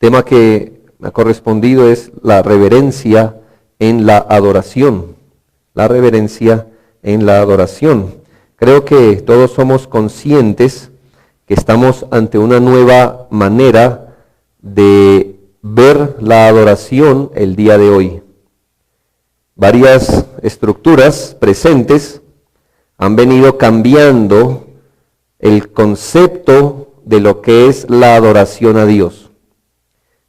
tema que me ha correspondido es la reverencia en la adoración. La reverencia en la adoración. Creo que todos somos conscientes que estamos ante una nueva manera de ver la adoración el día de hoy. Varias estructuras presentes han venido cambiando el concepto de lo que es la adoración a Dios.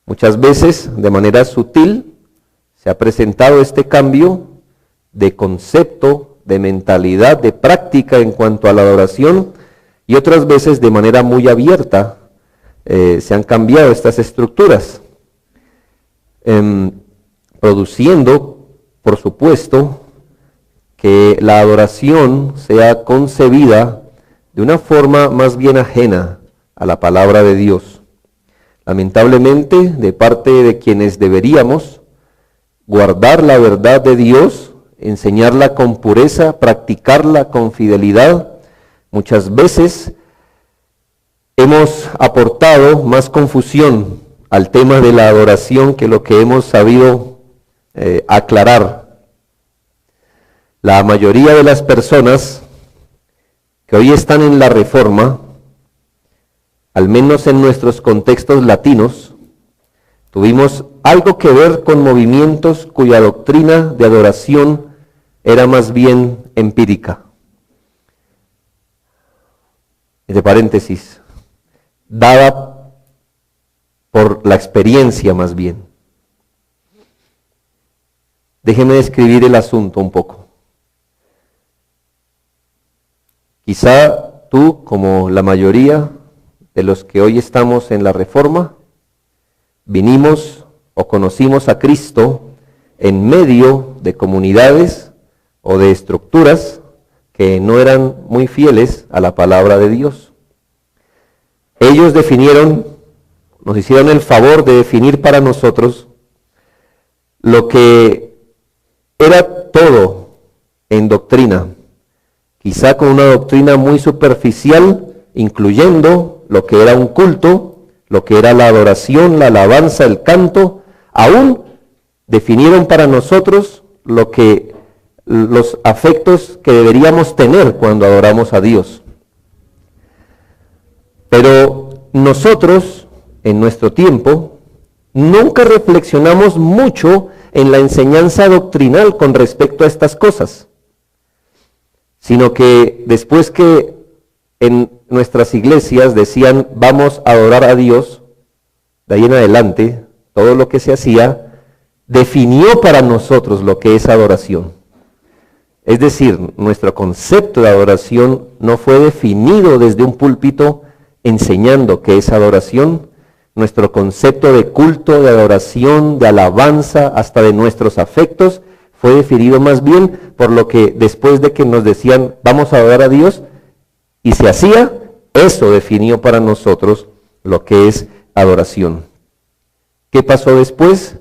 Muchas veces, de manera sutil, se ha presentado este cambio de concepto, de mentalidad, de práctica en cuanto a la adoración, y otras veces de manera muy abierta se han cambiado estas estructuras, produciendo, por supuesto, que la adoración sea concebida de una forma más bien ajena a la palabra de Dios. Lamentablemente, de parte de quienes deberíamos guardar la verdad de Dios, enseñarla con pureza, practicarla con fidelidad, muchas veces hemos aportado más confusión al tema de la adoración que lo que hemos sabido aclarar. La mayoría de las personas que hoy están en la Reforma, al menos en nuestros contextos latinos, tuvimos algo que ver con movimientos cuya doctrina de adoración era más bien empírica. Entre paréntesis, dada por la experiencia más bien. Déjeme describir el asunto un poco. Quizá tú, como la mayoría de los que hoy estamos en la Reforma, vinimos o conocimos a Cristo en medio de comunidades o de estructuras que no eran muy fieles a la palabra de Dios. Ellos nos hicieron el favor de definir para nosotros lo que era todo en doctrina, quizá con una doctrina muy superficial, incluyendo lo que era un culto, lo que era la adoración, la alabanza, el canto. Aún definieron para nosotros los afectos que deberíamos tener cuando adoramos a Dios. Pero nosotros, en nuestro tiempo, nunca reflexionamos mucho en la enseñanza doctrinal con respecto a estas cosas, sino que después que en nuestras iglesias decían vamos a adorar a Dios, de ahí en adelante, todo lo que se hacía definió para nosotros lo que es adoración. Es decir, nuestro concepto de adoración no fue definido desde un púlpito enseñando qué es adoración. Nuestro concepto de culto, de adoración, de alabanza, hasta de nuestros afectos, fue definido más bien por lo que después de que nos decían vamos a adorar a Dios, y se hacía, eso definió para nosotros lo que es adoración. ¿Qué pasó después?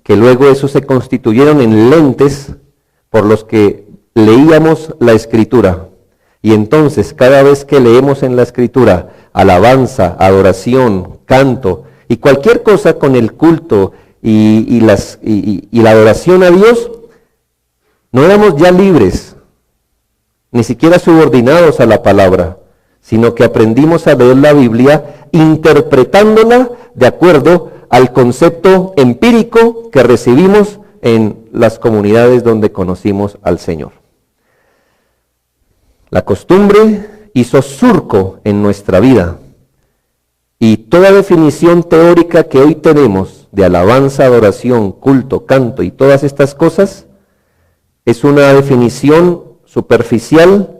Que luego eso se constituyeron en lentes por los que leíamos la Escritura. Y entonces cada vez que leemos en la Escritura alabanza, adoración, canto y cualquier cosa con el culto y la adoración a Dios, no éramos ya libres, ni siquiera subordinados a la palabra, sino que aprendimos a leer la Biblia interpretándola de acuerdo al concepto empírico que recibimos en las comunidades donde conocimos al Señor. La costumbre hizo surco en nuestra vida, y toda definición teórica que hoy tenemos de alabanza, adoración, culto, canto y todas estas cosas es una definición superficial,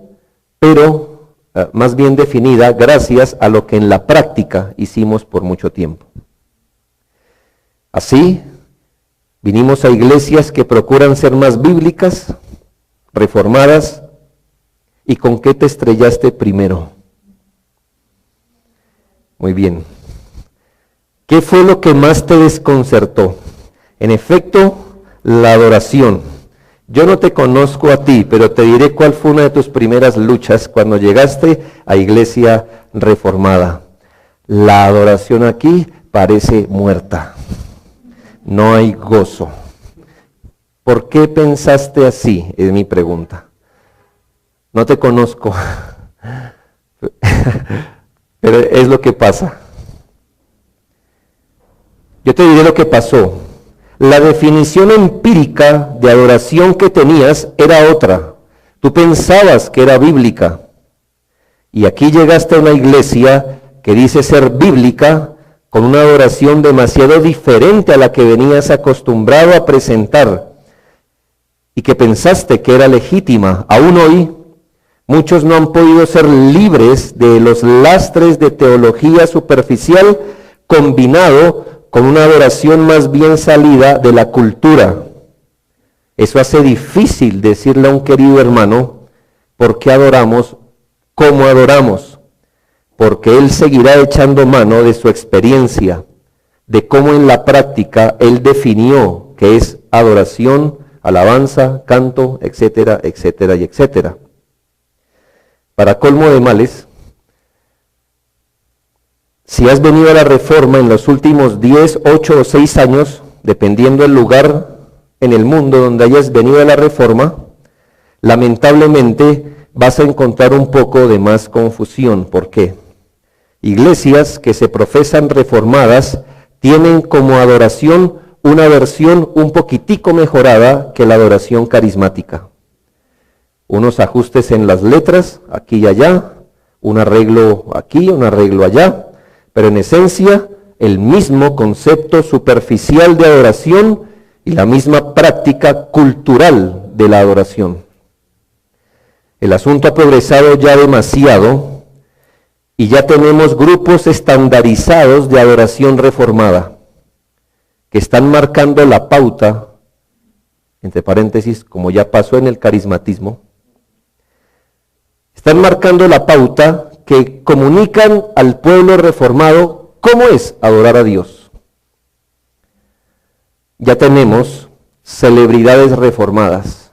pero más bien definida gracias a lo que en la práctica hicimos por mucho tiempo. Así, vinimos a iglesias que procuran ser más bíblicas, reformadas. ¿Y con qué te estrellaste primero? Muy bien. ¿Qué fue lo que más te desconcertó? En efecto, la adoración. Yo no te conozco a ti, pero te diré cuál fue una de tus primeras luchas cuando llegaste a Iglesia Reformada. La adoración aquí parece muerta. No hay gozo. ¿Por qué pensaste así? Es mi pregunta. No te conozco, pero es lo que pasa. Yo te diré lo que pasó. La definición empírica de adoración que tenías era otra. Tú pensabas que era bíblica. Y aquí llegaste a una iglesia que dice ser bíblica, con una adoración demasiado diferente a la que venías acostumbrado a presentar, y que pensaste que era legítima. Aún hoy, muchos no han podido ser libres de los lastres de teología superficial combinado con una adoración más bien salida de la cultura. Eso hace difícil decirle a un querido hermano, ¿por qué adoramos como adoramos? Porque él seguirá echando mano de su experiencia, de cómo en la práctica él definió que es adoración, alabanza, canto, etcétera, etcétera y etcétera. Para colmo de males, si has venido a la Reforma en los últimos 10, 8 o 6 años, dependiendo del lugar en el mundo donde hayas venido a la Reforma, lamentablemente vas a encontrar un poco de más confusión. ¿Por qué? Iglesias que se profesan reformadas tienen como adoración una versión un poquitico mejorada que la adoración carismática. Unos ajustes en las letras, aquí y allá, un arreglo aquí, un arreglo allá, pero en esencia el mismo concepto superficial de adoración y la misma práctica cultural de la adoración. El asunto ha progresado ya demasiado y ya tenemos grupos estandarizados de adoración reformada que están marcando la pauta, entre paréntesis, como ya pasó en el carismatismo, están marcando la pauta que comunican al pueblo reformado cómo es adorar a Dios. Ya tenemos celebridades reformadas,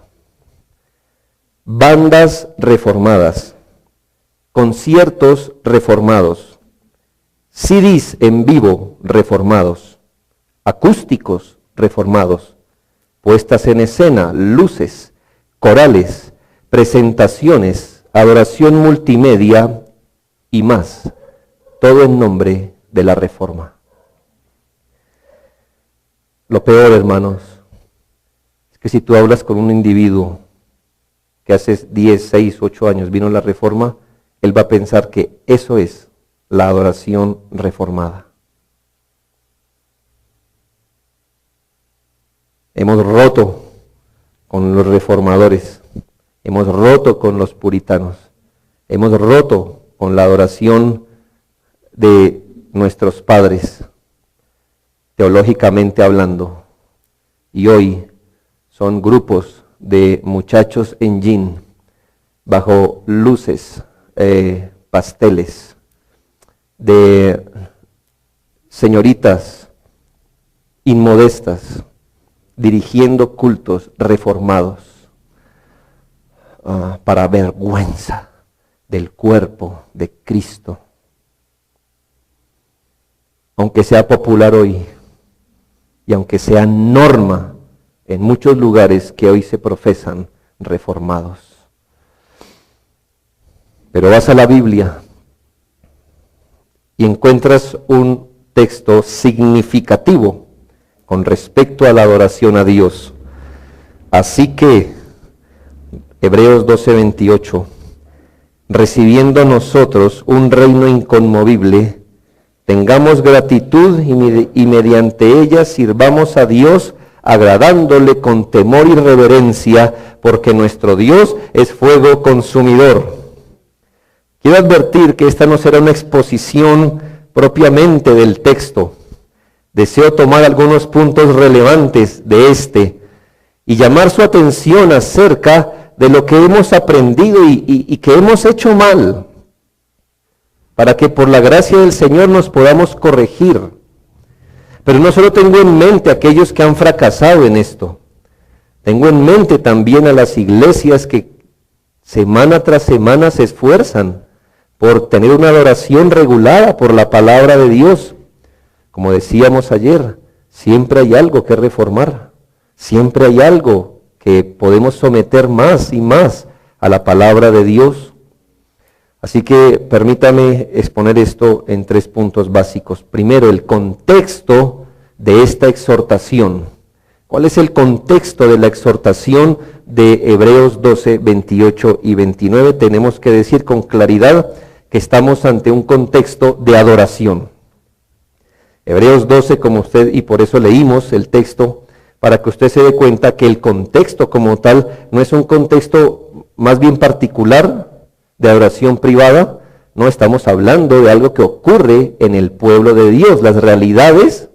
bandas reformadas, conciertos reformados, CDs en vivo reformados, acústicos reformados, puestas en escena, luces, corales, presentaciones, adoración multimedia y más, todo en nombre de la Reforma. Lo peor, hermanos, es que si tú hablas con un individuo que hace 10, 6, 8 años vino la Reforma, él va a pensar que eso es la adoración reformada. Hemos roto con los reformadores, hemos roto con los puritanos, hemos roto con la adoración de nuestros padres, teológicamente hablando, y hoy son grupos de muchachos en jean, bajo luces, pasteles, de señoritas inmodestas, dirigiendo cultos reformados, para vergüenza del cuerpo de Cristo. Aunque sea popular hoy, y aunque sea norma en muchos lugares que hoy se profesan reformados. Pero vas a la Biblia y encuentras un texto significativo con respecto a la adoración a Dios. Así que, Hebreos 12:28, recibiendo nosotros un reino inconmovible, tengamos gratitud y mediante ella sirvamos a Dios, agradándole con temor y reverencia, porque nuestro Dios es fuego consumidor. Quiero advertir que esta no será una exposición propiamente del texto. Deseo tomar algunos puntos relevantes de este y llamar su atención acerca de lo que hemos aprendido y que hemos hecho mal, para que por la gracia del Señor nos podamos corregir. Pero no solo tengo en mente a aquellos que han fracasado en esto, tengo en mente también a las iglesias que semana tras semana se esfuerzan por tener una adoración regulada por la palabra de Dios, Como decíamos ayer, siempre hay algo que reformar, siempre hay algo que podemos someter más y más a la palabra de Dios. Así que permítame exponer esto en 3 puntos básicos. Primero, el contexto de esta exhortación. ¿Cuál es el contexto de la exhortación de Hebreos 12, 28 y 29? Tenemos que decir con claridad que estamos ante un contexto de adoración. Hebreos 12, como usted, y por eso leímos el texto, para que usted se dé cuenta que el contexto como tal no es un contexto más bien particular de adoración privada. No estamos hablando de algo que ocurre en el pueblo de Dios, las realidades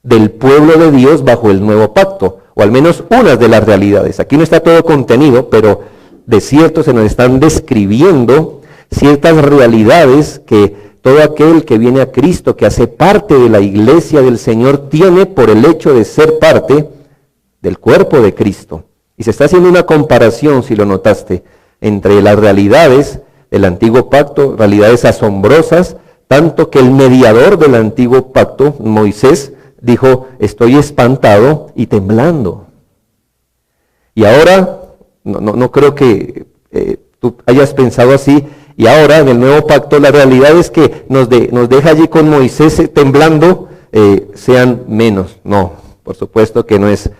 del pueblo de Dios bajo el nuevo pacto, o al menos unas de las realidades. Aquí no está todo contenido, pero de cierto se nos están describiendo ciertas realidades que todo aquel que viene a Cristo, que hace parte de la iglesia del Señor, tiene por el hecho de ser parte del cuerpo de Cristo. Y se está haciendo una comparación, si lo notaste, entre las realidades del antiguo pacto, realidades asombrosas, tanto que el mediador del antiguo pacto, Moisés, dijo, estoy espantado y temblando. Y ahora, no creo que tú hayas pensado así, y ahora en el nuevo pacto la realidad es que nos deja allí con Moisés temblando, sean menos. No, por supuesto que no es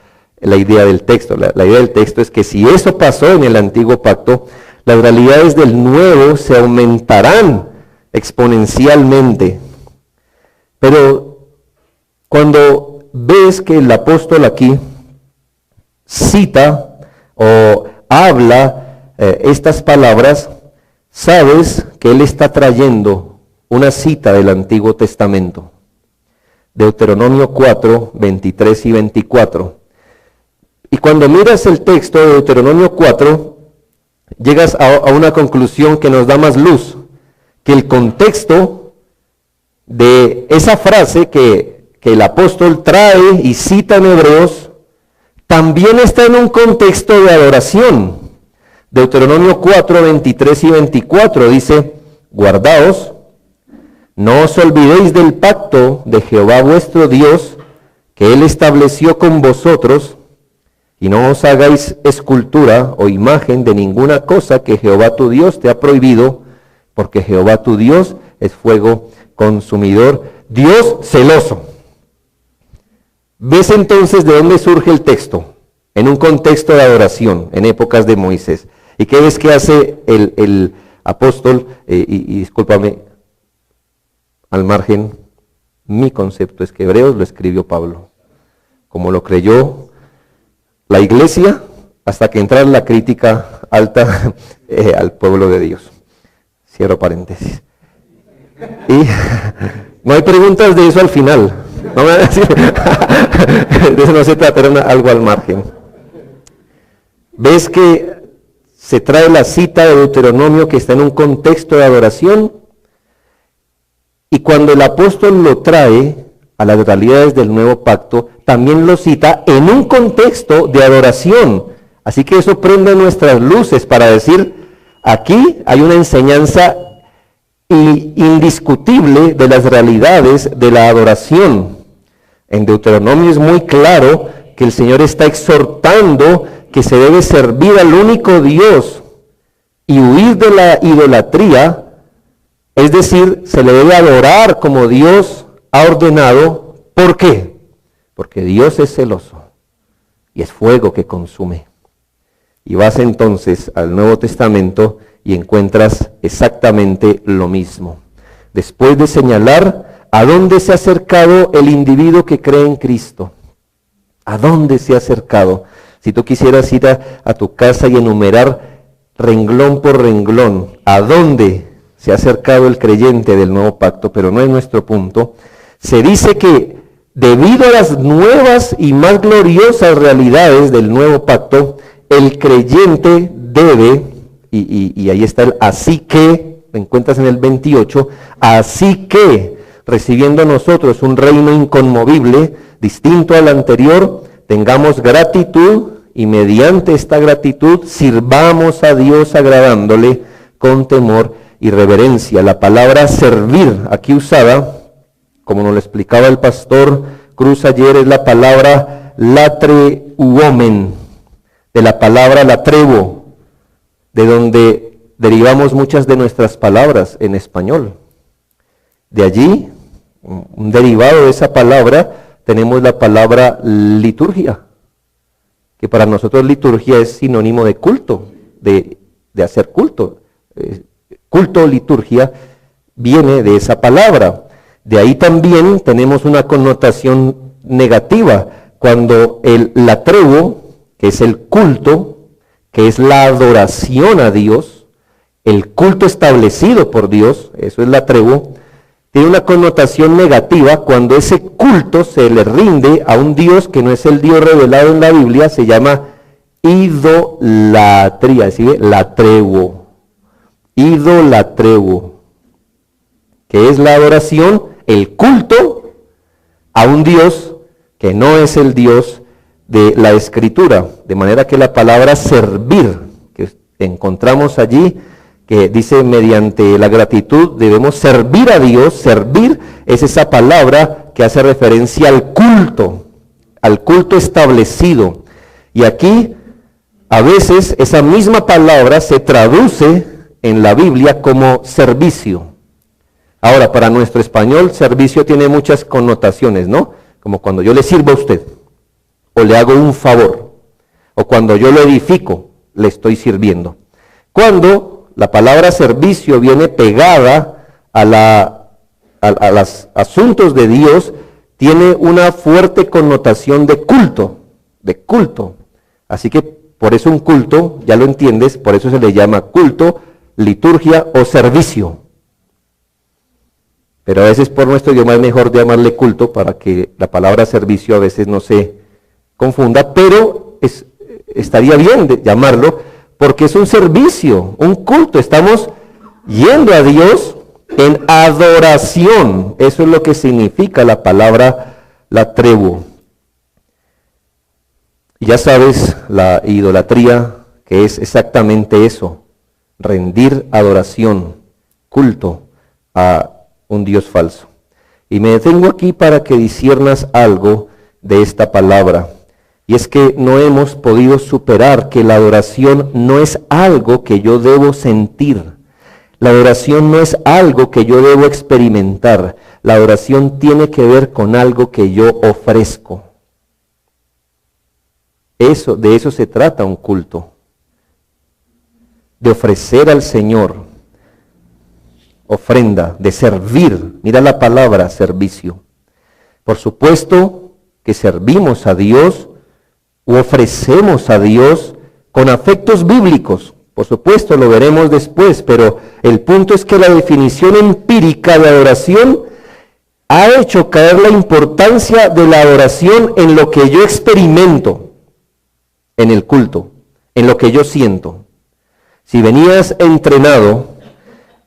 la idea del texto. La idea del texto es que si eso pasó en el antiguo pacto, las realidades del nuevo se aumentarán exponencialmente. Pero cuando ves que el apóstol aquí cita o habla estas palabras, sabes que él está trayendo una cita del Antiguo Testamento. Deuteronomio 4, 23 y 24. Y cuando miras el texto de Deuteronomio 4, llegas a una conclusión que nos da más luz, que el contexto de esa frase que el apóstol trae y cita en Hebreos, también está en un contexto de adoración. Deuteronomio 4, 23 y 24 dice, guardaos, no os olvidéis del pacto de Jehová vuestro Dios, que Él estableció con vosotros, y no os hagáis escultura o imagen de ninguna cosa que Jehová tu Dios te ha prohibido, porque Jehová tu Dios es fuego consumidor, Dios celoso. ¿Ves entonces de dónde surge el texto? En un contexto de adoración, en épocas de Moisés. ¿Y qué ves que hace el apóstol? Y discúlpame, al margen, mi concepto es que Hebreos lo escribió Pablo, como lo creyó la iglesia, hasta que entrara la crítica alta al pueblo de Dios. Cierro paréntesis. Y no hay preguntas de eso al final. No me van a decir, de eso no se trata, era algo al margen. ¿Ves que se trae la cita de Deuteronomio que está en un contexto de adoración? Y cuando el apóstol lo trae a las realidades del nuevo pacto, también lo cita en un contexto de adoración. Así que eso prende nuestras luces para decir, aquí hay una enseñanza indiscutible de las realidades de la adoración. En Deuteronomio es muy claro que el Señor está exhortando que se debe servir al único Dios y huir de la idolatría, es decir, se le debe adorar como Dios ha ordenado. ¿Por qué? Porque Dios es celoso y es fuego que consume. Y vas entonces al Nuevo Testamento y encuentras exactamente lo mismo. Después de señalar a dónde se ha acercado el individuo que cree en Cristo, a dónde se ha acercado. Si tú quisieras ir a tu casa y enumerar renglón por renglón a dónde se ha acercado el creyente del nuevo pacto, pero no es nuestro punto, se dice que debido a las nuevas y más gloriosas realidades del nuevo pacto, el creyente debe, y ahí está el así que, lo encuentras en el 28, así que, recibiendo nosotros un reino inconmovible, distinto al anterior, tengamos gratitud y mediante esta gratitud sirvamos a Dios agradándole con temor y reverencia. La palabra servir aquí usada como nos lo explicaba el pastor Cruz ayer, es la palabra latreuomen, de la palabra latrevo, de donde derivamos muchas de nuestras palabras en español. De allí, un derivado de esa palabra, tenemos la palabra liturgia, que para nosotros liturgia es sinónimo de culto, de hacer culto. Culto o liturgia viene de esa palabra. De ahí también tenemos una connotación negativa, cuando el latreuo, que es el culto, que es la adoración a Dios, el culto establecido por Dios, eso es latreuo, tiene una connotación negativa cuando ese culto se le rinde a un Dios que no es el Dios revelado en la Biblia, se llama idolatría, ¿sí? Latreuo, idolatreuo, que es la adoración, el culto a un Dios que no es el Dios de la Escritura, de manera que la palabra servir, que encontramos allí, que dice mediante la gratitud debemos servir a Dios, servir es esa palabra que hace referencia al culto establecido. Y aquí a veces esa misma palabra se traduce en la Biblia como servicio. Ahora, para nuestro español, servicio tiene muchas connotaciones, ¿no? Como cuando yo le sirvo a usted, o le hago un favor, o cuando yo lo edifico, le estoy sirviendo. Cuando la palabra servicio viene pegada a los asuntos de Dios, tiene una fuerte connotación de culto, Así que por eso un culto, ya lo entiendes, por eso se le llama culto, liturgia o servicio. Pero a veces por nuestro idioma es mejor llamarle culto para que la palabra servicio a veces no se confunda, pero estaría bien de llamarlo porque es un servicio, un culto. Estamos yendo a Dios en adoración. Eso es lo que significa la palabra latreuo. Ya sabes, la idolatría, que es exactamente eso, rendir adoración, culto a un Dios falso. Y me detengo aquí para que disciernas algo de esta palabra. Y es que no hemos podido superar que la adoración no es algo que yo debo sentir. La adoración no es algo que yo debo experimentar. La adoración tiene que ver con algo que yo ofrezco. De eso se trata un culto. De ofrecer al Señor ofrenda, de servir. Mira la palabra servicio. Por supuesto que servimos a Dios u ofrecemos a Dios con afectos bíblicos. Por supuesto, lo veremos después, pero el punto es que la definición empírica de adoración ha hecho caer la importancia de la adoración en lo que yo experimento en el culto, en lo que yo siento. Si venías entrenado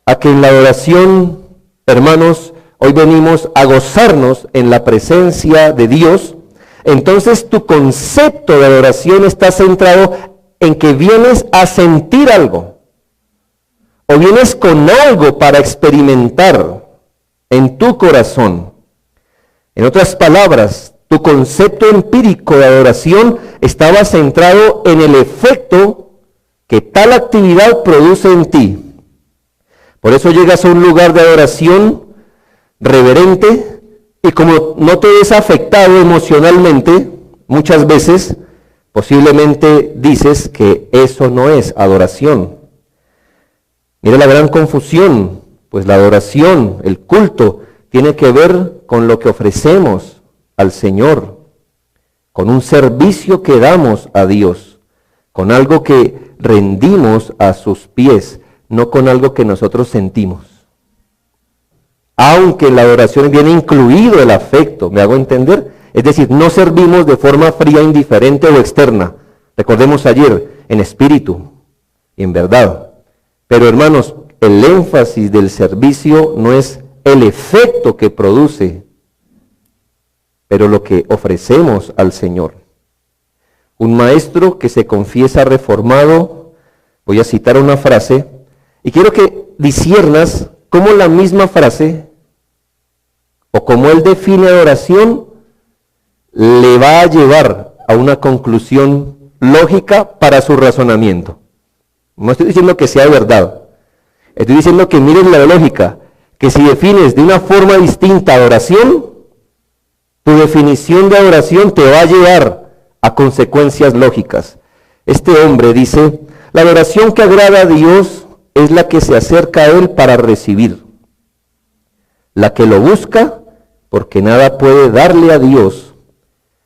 a que en la adoración, hermanos, hoy venimos a gozarnos en la presencia de Dios, entonces tu concepto de adoración está centrado en que vienes a sentir algo, o vienes con algo para experimentar en tu corazón. En otras palabras, tu concepto empírico de adoración estaba centrado en el efecto que tal actividad produce en ti. Por eso llegas a un lugar de adoración reverente y como no te ves afectado emocionalmente, muchas veces posiblemente dices que eso no es adoración. Mira la gran confusión, pues la adoración, el culto, tiene que ver con lo que ofrecemos al Señor, con un servicio que damos a Dios, con algo que rendimos a sus pies, no con algo que nosotros sentimos. Aunque en la adoración viene incluido el afecto, ¿me hago entender? Es decir, no servimos de forma fría, indiferente o externa. Recordemos ayer, en espíritu y en verdad. Pero hermanos, el énfasis del servicio no es el efecto que produce, pero lo que ofrecemos al Señor. Un maestro que se confiesa reformado, voy a citar una frase, y quiero que disciernas cómo la misma frase o como él define adoración, le va a llevar a una conclusión lógica para su razonamiento. No estoy diciendo que sea verdad, estoy diciendo que mires la lógica, que si defines de una forma distinta adoración, tu definición de adoración te va a llevar a consecuencias lógicas. Este hombre dice, la adoración que agrada a Dios es la que se acerca a Él para recibir, la que lo busca porque nada puede darle a Dios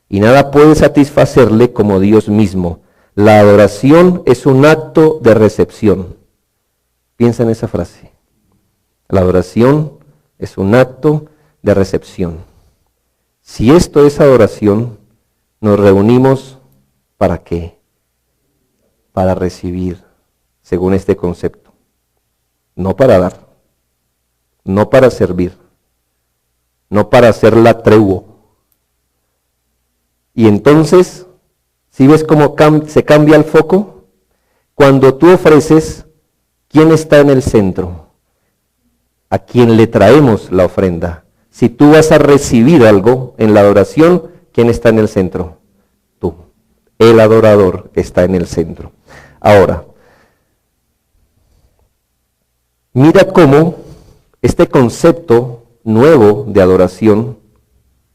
y nada puede satisfacerle como Dios mismo. La adoración es un acto de recepción. Piensa en esa frase. La adoración es un acto de recepción. Si esto es adoración, nos reunimos ¿para qué? Para recibir, según este concepto. No para dar, no para servir, no para hacer la tregua. Y entonces, ¿sí ves cómo se cambia el foco? Cuando tú ofreces, ¿quién está en el centro? A quien le traemos la ofrenda. Si tú vas a recibir algo en la adoración, ¿quién está en el centro? Tú. El adorador está en el centro. Ahora, mira cómo este concepto nuevo de adoración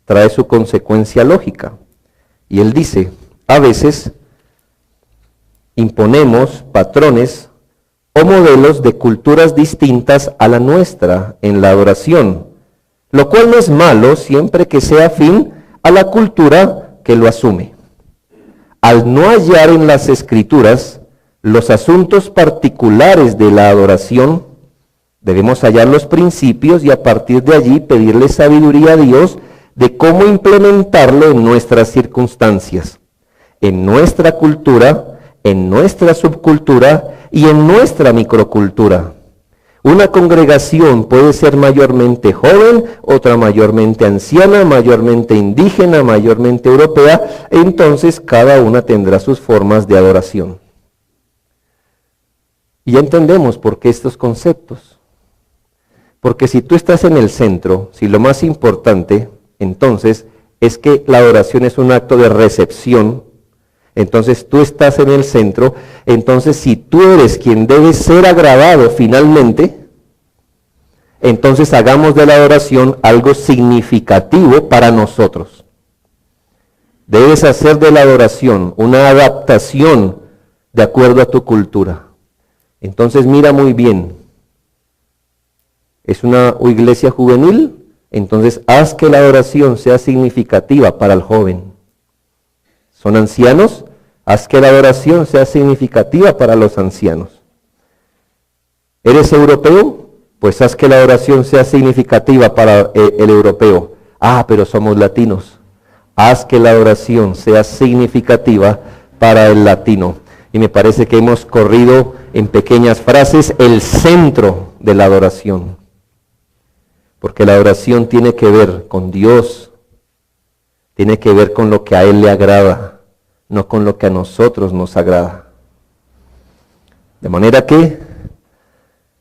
trae su consecuencia lógica. Y él dice, a veces imponemos patrones o modelos de culturas distintas a la nuestra en la adoración, lo cual no es malo siempre que sea afín a la cultura que lo asume. Al no hallar en las Escrituras los asuntos particulares de la adoración, debemos hallar los principios y a partir de allí pedirle sabiduría a Dios de cómo implementarlo en nuestras circunstancias, en nuestra cultura, en nuestra subcultura y en nuestra microcultura. Una congregación puede ser mayormente joven, otra mayormente anciana, mayormente indígena, mayormente europea, entonces cada una tendrá sus formas de adoración. Y ya entendemos por qué estos conceptos. Porque si tú estás en el centro, si lo más importante, entonces, es que la adoración es un acto de recepción, entonces tú estás en el centro, entonces si tú eres quien debe ser agradado finalmente, entonces hagamos de la adoración algo significativo para nosotros. Debes hacer de la adoración una adaptación de acuerdo a tu cultura. Entonces mira muy bien, ¿es una iglesia juvenil? Entonces haz que la adoración sea significativa para el joven. ¿Son ancianos? Haz que la adoración sea significativa para los ancianos. ¿Eres europeo? Pues haz que la adoración sea significativa para el europeo. Ah, pero somos latinos. Haz que la adoración sea significativa para el latino. Y me parece que hemos corrido en pequeñas frases el centro de la adoración. Porque la adoración tiene que ver con Dios, tiene que ver con lo que a Él le agrada, no con lo que a nosotros nos agrada. De manera que,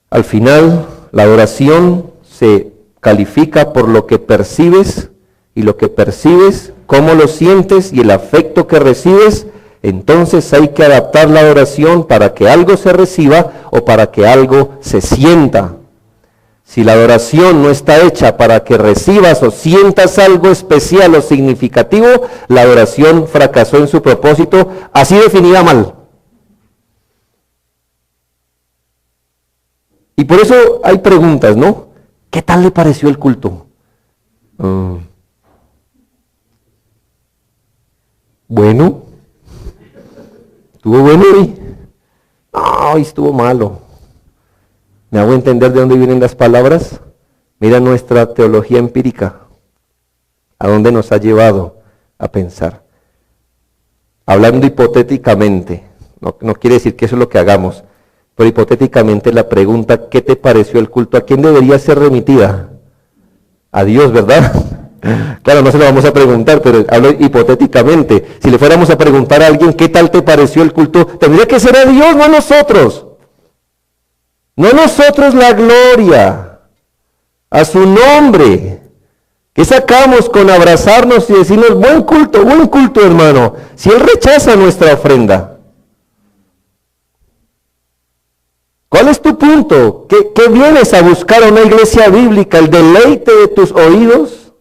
al final, la adoración se califica por lo que percibes, y lo que percibes, cómo lo sientes y el afecto que recibes. Entonces hay que adaptar la adoración para que algo se reciba o para que algo se sienta. Si la adoración no está hecha para que recibas o sientas algo especial o significativo, la adoración fracasó en su propósito, así definida mal. Y por eso hay preguntas, ¿no? ¿Qué tal le pareció el culto? Bueno, ¿estuvo bueno hoy? No, hoy estuvo malo. ¿Me hago entender de dónde vienen las palabras? Mira nuestra teología empírica, a dónde nos ha llevado a pensar. Hablando hipotéticamente, no quiere decir que eso es lo que hagamos, pero hipotéticamente la pregunta, ¿qué te pareció el culto? ¿A quién debería ser remitida? A Dios, ¿verdad? Claro, no se lo vamos a preguntar, pero hablo hipotéticamente. Si le fuéramos a preguntar a alguien, ¿qué tal te pareció el culto? Tendría que ser a Dios, no a nosotros. No nosotros la gloria, a su nombre. ¿Qué sacamos con abrazarnos y decirnos buen culto, hermano? Si Él rechaza nuestra ofrenda. ¿Cuál es tu punto? ¿Qué vienes a buscar a una iglesia bíblica? ¿El deleite de tus oídos?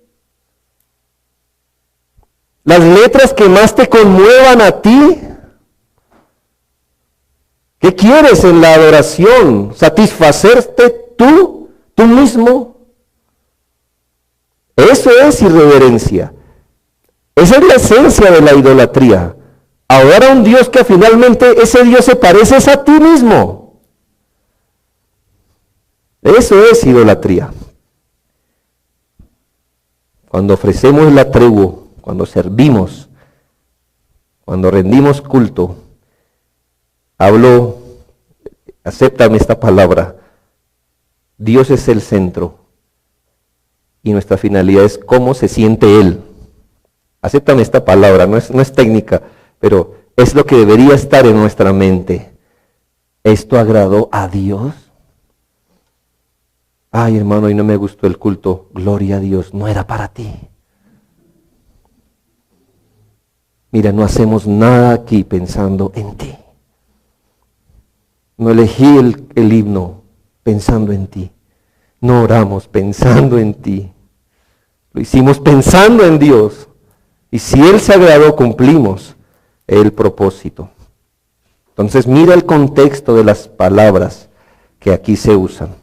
¿Las letras que más te conmuevan a ti? ¿Qué quieres en la adoración? ¿Satisfacerte tú mismo? Eso es irreverencia. Esa es la esencia de la idolatría. Adorar a un Dios que finalmente ese Dios se parece a ti mismo. Eso es idolatría. Cuando ofrecemos la tregua, cuando servimos, cuando rendimos culto, acéptame esta palabra, Dios es el centro y nuestra finalidad es cómo se siente Él. Acéptame esta palabra, no es técnica, pero es lo que debería estar en nuestra mente. ¿Esto agradó a Dios? Ay, hermano, y no me gustó el culto. Gloria a Dios, no era para ti. Mira, no hacemos nada aquí pensando en ti. No elegí el himno pensando en ti. No oramos pensando en ti. Lo hicimos pensando en Dios. Y si Él se agradó, cumplimos el propósito. Entonces mira el contexto de las palabras que aquí se usan.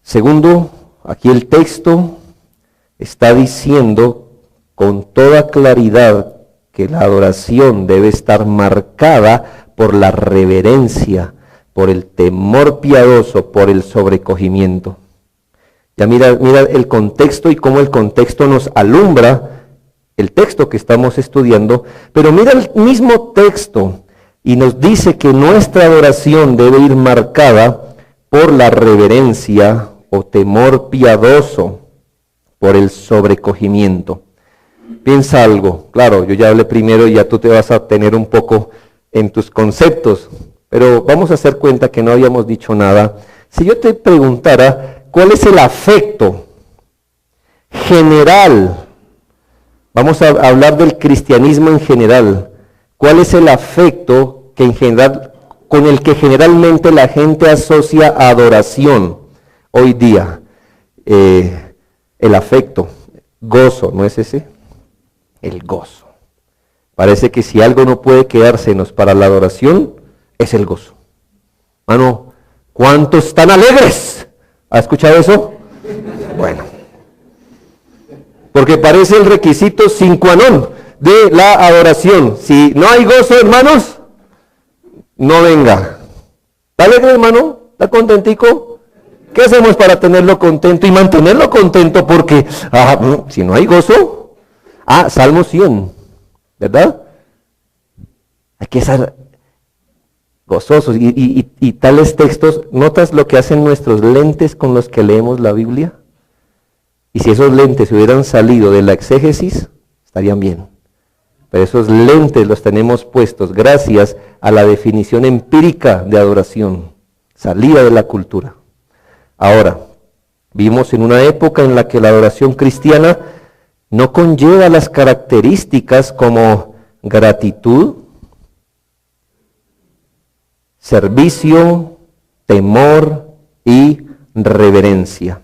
Segundo, aquí el texto está diciendo con toda claridad que la adoración debe estar marcada por la reverencia, por el temor piadoso, por el sobrecogimiento. Ya mira el contexto y cómo el contexto nos alumbra el texto que estamos estudiando, pero mira el mismo texto y nos dice que nuestra adoración debe ir marcada por la reverencia o temor piadoso, por el sobrecogimiento. Piensa algo, claro, yo ya hablé primero y ya tú te vas a tener un poco en tus conceptos, pero vamos a hacer cuenta que no habíamos dicho nada. Si yo te preguntara, ¿cuál es el afecto general? Vamos a hablar del cristianismo en general. ¿Cuál es el afecto que en general, con el que generalmente la gente asocia a adoración hoy día? El afecto, gozo, ¿no es ese? El gozo. Parece que si algo no puede quedársenos para la adoración, es el gozo. Mano, ¿cuántos están alegres? ¿Ha escuchado eso? Bueno. Porque parece el requisito sine qua non de la adoración. Si no hay gozo, hermanos, no venga. ¿Está alegre, hermano? ¿Está contentico? ¿Qué hacemos para tenerlo contento y mantenerlo contento? Porque si no hay gozo, Salmo 100, ¿verdad? Hay que estar gozosos y tales textos. ¿Notas lo que hacen nuestros lentes con los que leemos la Biblia? Y si esos lentes hubieran salido de la exégesis, estarían bien. Pero esos lentes los tenemos puestos gracias a la definición empírica de adoración, salida de la cultura. Ahora, vivimos en una época en la que la adoración cristiana no conlleva las características como gratitud, servicio, temor y reverencia.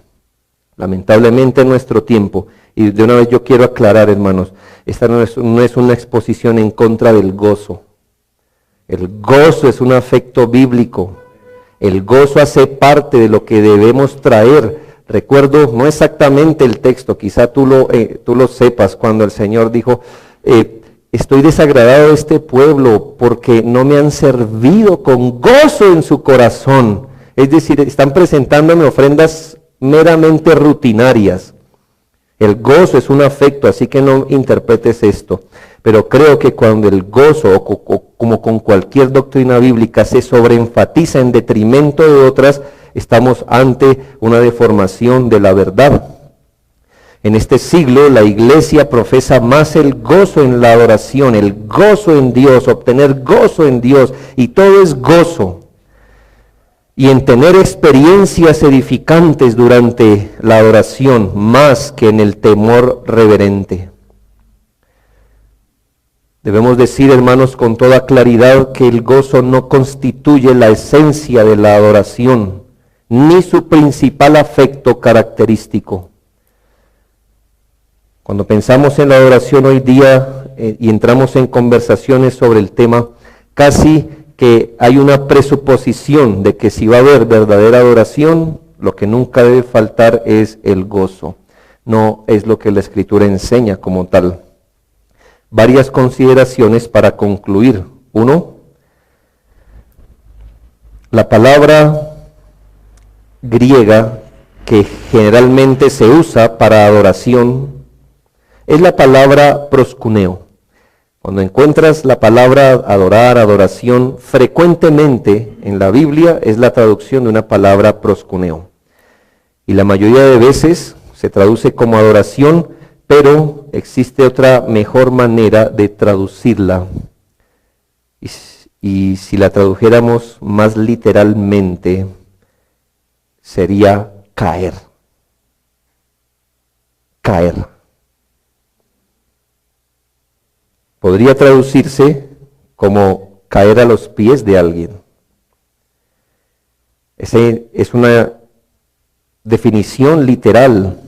Lamentablemente en nuestro tiempo, y de una vez yo quiero aclarar, hermanos, esta no es una exposición en contra del gozo. El gozo es un afecto bíblico. El gozo hace parte de lo que debemos traer. Recuerdo, no exactamente el texto, quizá tú lo sepas, cuando el Señor dijo, estoy desagradado de este pueblo porque no me han servido con gozo en su corazón. Es decir, están presentándome ofrendas meramente rutinarias. El gozo es un afecto, así que no interpretes esto. Pero creo que cuando el gozo, o como con cualquier doctrina bíblica, se sobreenfatiza en detrimento de otras, estamos ante una deformación de la verdad. En este siglo la iglesia profesa más el gozo en la adoración, el gozo en Dios, obtener gozo en Dios, y todo es gozo. y en tener experiencias edificantes durante la adoración, más que en el temor reverente. Debemos decir, hermanos, con toda claridad que el gozo no constituye la esencia de la adoración, ni su principal afecto característico. Cuando pensamos en la adoración hoy día y entramos en conversaciones sobre el tema, casi que hay una presuposición de que si va a haber verdadera adoración, lo que nunca debe faltar es el gozo. No es lo que la Escritura enseña como tal. Varias consideraciones para concluir. Uno, la palabra griega que generalmente se usa para adoración es la palabra proskuneo. Cuando encuentras la palabra adorar, adoración, frecuentemente en la Biblia es la traducción de una palabra proskuneo. Y la mayoría de veces se traduce como adoración, pero existe otra mejor manera de traducirla. Y si la tradujéramos más literalmente, sería caer. Caer. Podría traducirse como caer a los pies de alguien. Es una definición literal,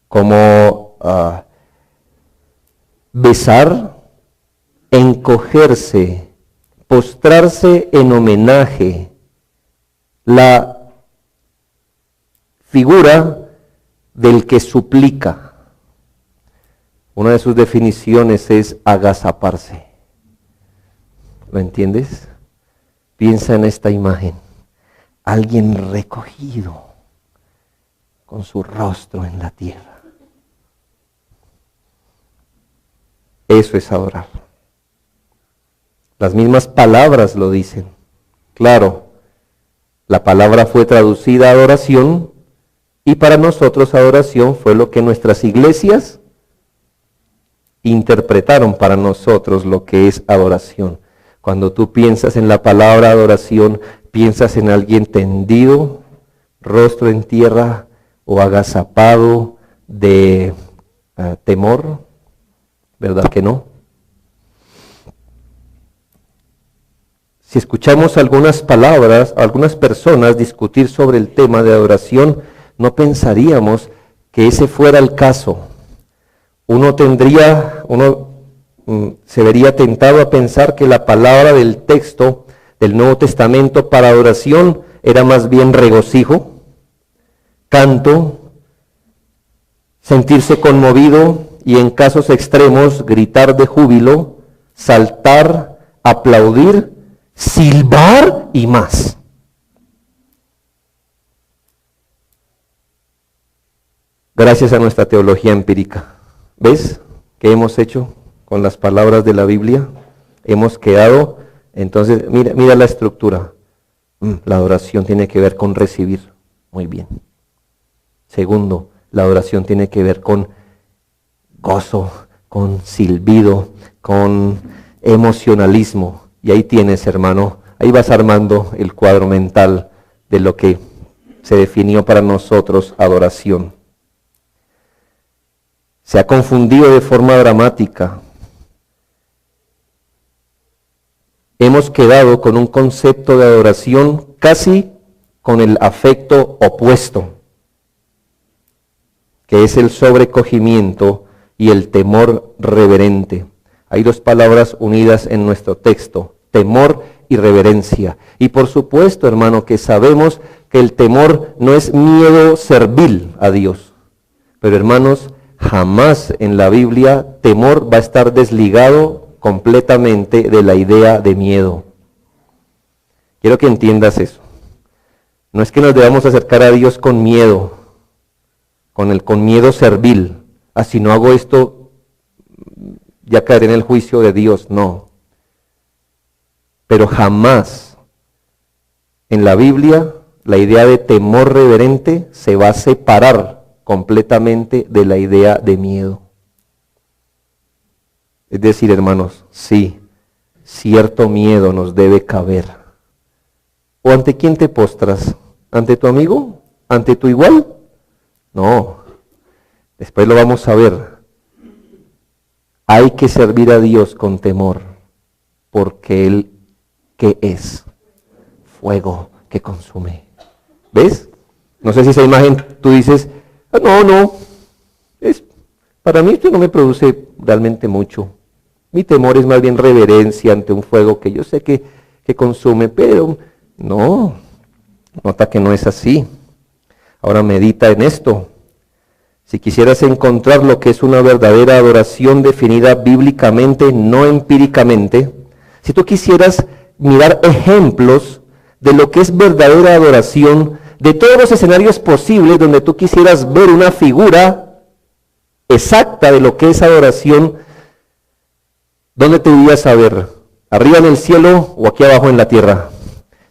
como besar, encogerse, postrarse en homenaje. La figura del que suplica. Una de sus definiciones es agazaparse. ¿Lo entiendes? Piensa en esta imagen. Alguien recogido con su rostro en la tierra. Eso es adorar. Las mismas palabras lo dicen. Claro, la palabra fue traducida a adoración y para nosotros adoración fue lo que nuestras iglesias interpretaron para nosotros lo que es adoración. Cuando tú piensas en la palabra adoración, piensas en alguien tendido, rostro en tierra o agazapado de temor, ¿verdad que no? Si escuchamos algunas palabras, algunas personas discutir sobre el tema de adoración, no pensaríamos que ese fuera el caso. Uno se vería tentado a pensar que la palabra del texto del Nuevo Testamento para adoración era más bien regocijo, canto, sentirse conmovido y en casos extremos gritar de júbilo, saltar, aplaudir, silbar y más. Gracias a nuestra teología empírica. ¿Ves qué hemos hecho con las palabras de la Biblia? Hemos quedado, entonces, mira la estructura. La adoración tiene que ver con recibir. Muy bien. Segundo, la adoración tiene que ver con gozo, con silbido, con emocionalismo. Y ahí tienes, hermano, ahí vas armando el cuadro mental de lo que se definió para nosotros adoración. Se ha confundido de forma dramática. Hemos quedado con un concepto de adoración casi con el afecto opuesto, que es el sobrecogimiento y el temor reverente. Hay dos palabras unidas en nuestro texto, temor y reverencia. Y por supuesto, hermano, que sabemos que el temor no es miedo servil a Dios. Pero hermanos, jamás en la Biblia temor va a estar desligado completamente de la idea de miedo. Quiero que entiendas eso. No es que nos debamos acercar a Dios con miedo, con miedo servil. Si no hago esto, ya caeré en el juicio de Dios. No. Pero jamás en la Biblia la idea de temor reverente se va a separar completamente de la idea de miedo. Es decir, hermanos, sí, cierto miedo nos debe caber, ¿O ante quién te postras? ¿Ante tu amigo? ¿Ante tu igual? No. Después lo vamos a ver. Hay que servir a Dios con temor, porque Él, ¿qué es? Fuego que consume. ¿Ves? No sé si esa imagen tú dices, no, para mí esto no me produce realmente mucho. Mi temor es más bien reverencia ante un fuego que yo sé que consume, pero no, nota que no es así. Ahora medita en esto. Si quisieras encontrar lo que es una verdadera adoración definida bíblicamente, no empíricamente, si tú quisieras mirar ejemplos de lo que es verdadera adoración, de todos los escenarios posibles donde tú quisieras ver una figura exacta de lo que es adoración, ¿dónde te irías a ver? ¿Arriba en el cielo o aquí abajo en la tierra?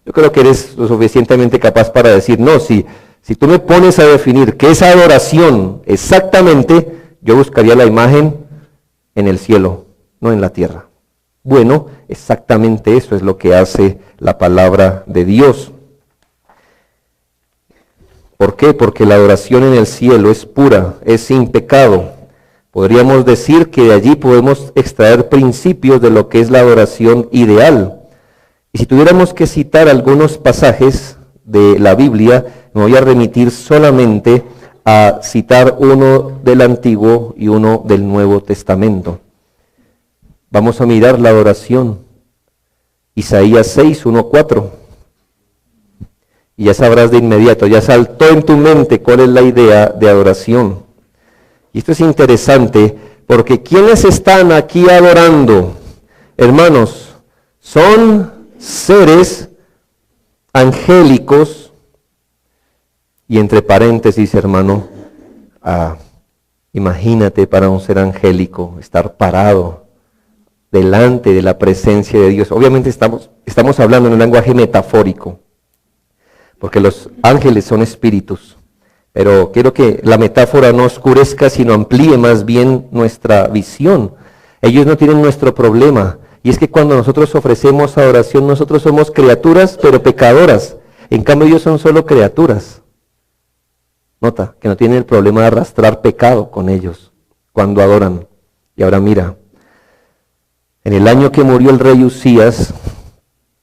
Yo creo que eres lo suficientemente capaz para decir, no, si tú me pones a definir qué es adoración exactamente, yo buscaría la imagen en el cielo, no en la tierra. Bueno, exactamente eso es lo que hace la palabra de Dios. ¿Por qué? Porque la adoración en el cielo es pura, es sin pecado. Podríamos decir que de allí podemos extraer principios de lo que es la adoración ideal. Y si tuviéramos que citar algunos pasajes de la Biblia, me voy a remitir solamente a citar uno del Antiguo y uno del Nuevo Testamento. Vamos a mirar la adoración. Isaías 6, 1, 4. Y ya sabrás de inmediato, ya saltó en tu mente cuál es la idea de adoración. Y esto es interesante, porque ¿quiénes están aquí adorando? Hermanos, son seres angélicos, y entre paréntesis, hermano, imagínate para un ser angélico estar parado delante de la presencia de Dios. Obviamente estamos hablando en un lenguaje metafórico, porque los ángeles son espíritus, pero quiero que la metáfora no oscurezca, sino amplíe más bien nuestra visión. Ellos no tienen nuestro problema, y es que cuando nosotros ofrecemos adoración, nosotros somos criaturas, pero pecadoras. En cambio, ellos son solo criaturas. Nota que no tienen el problema de arrastrar pecado con ellos cuando adoran. Y ahora mira, en el año que murió el rey Usías,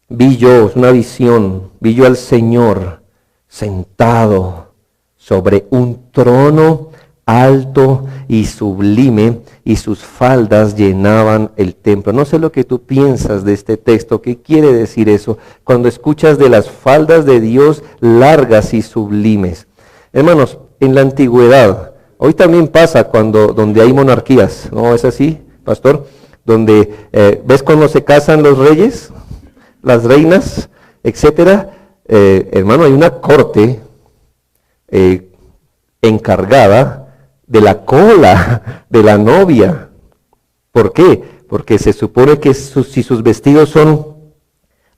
vi yo al Señor sentado sobre un trono alto y sublime, y sus faldas llenaban el templo. No sé lo que tú piensas de este texto, ¿qué quiere decir eso? Cuando escuchas de las faldas de Dios largas y sublimes. Hermanos, en la antigüedad, hoy también pasa donde hay monarquías, ¿no es así, pastor? Donde, ¿ves cuando se casan los reyes, las reinas, etcétera? Hermano, hay una corte encargada de la cola de la novia. ¿Por qué? Porque se supone que si sus vestidos son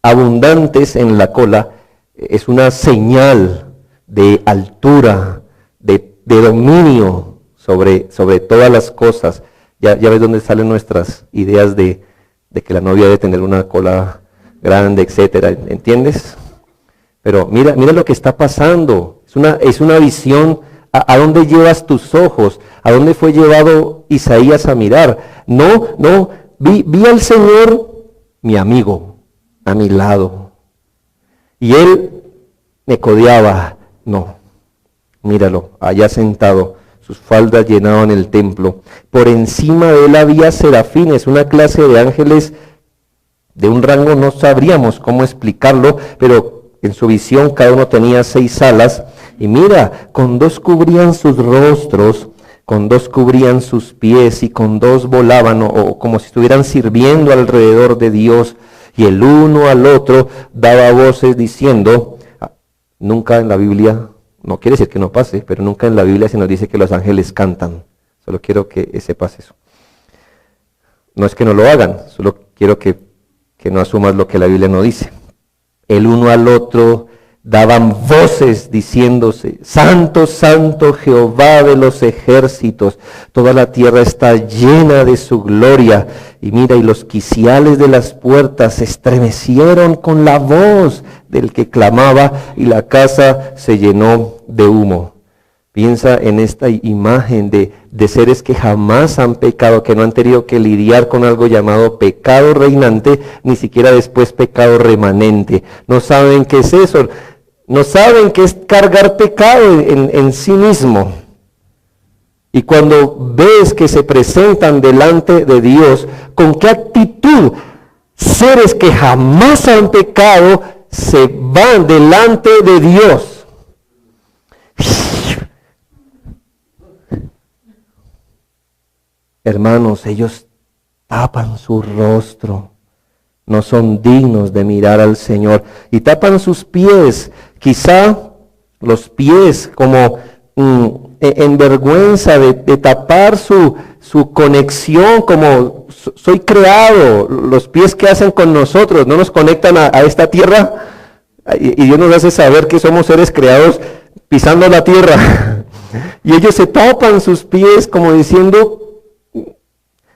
abundantes en la cola, es una señal de altura, de dominio sobre todas las cosas. Ya ves dónde salen nuestras ideas de que la novia debe tener una cola grande, etcétera, ¿entiendes? Pero mira lo que está pasando. Es una visión. ¿A dónde llevas tus ojos? ¿A dónde fue llevado Isaías a mirar? No, vi al Señor, mi amigo, a mi lado. Y Él me codeaba. No, míralo, allá sentado, sus faldas llenaban el templo. Por encima de Él había serafines, una clase de ángeles de un rango, no sabríamos cómo explicarlo, pero en su visión cada uno tenía 6 alas. Y mira, con 2 cubrían sus rostros, con 2 cubrían sus pies, y con 2 volaban, o como si estuvieran sirviendo alrededor de Dios, y el uno al otro daba voces diciendo, nunca en la Biblia, no quiere decir que no pase, pero nunca en la Biblia se nos dice que los ángeles cantan. Solo quiero que sepas eso. No es que no lo hagan, solo quiero que no asumas lo que la Biblia no dice. El uno al otro daban voces diciéndose, Santo, Santo Jehová de los ejércitos, toda la tierra está llena de su gloria. Y mira, y los quiciales de las puertas se estremecieron con la voz del que clamaba y la casa se llenó de humo. Piensa en esta imagen de seres que jamás han pecado, que no han tenido que lidiar con algo llamado pecado reinante, ni siquiera después pecado remanente. No saben qué es eso, no saben qué es cargar pecado en sí mismo. Y cuando ves que se presentan delante de Dios, ¿con qué actitud seres que jamás han pecado se van delante de Dios? Hermanos, ellos tapan su rostro, no son dignos de mirar al Señor, y tapan sus pies, quizá los pies como en vergüenza de tapar su conexión, como soy creado, los pies que hacen con nosotros, no nos conectan a esta tierra, y Dios nos hace saber que somos seres creados pisando la tierra, y ellos se tapan sus pies como diciendo,